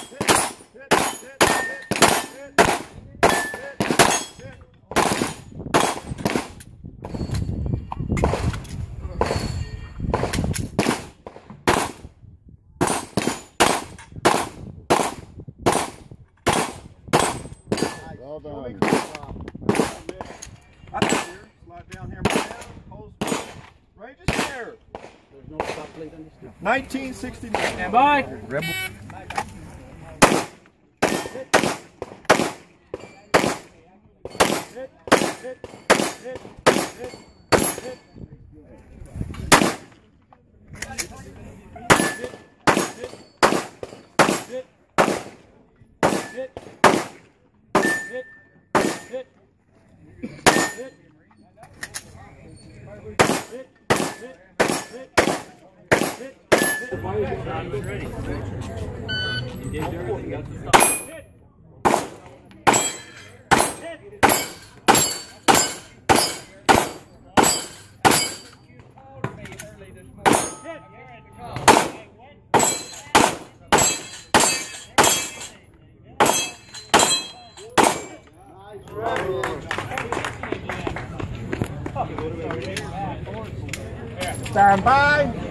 Well done. Slide down, hammer down, pose, range is there. There's no stop plate on this stuff. 1969. Stand by. Rebel. Ready. Engage everything. Got to stop. Stand by.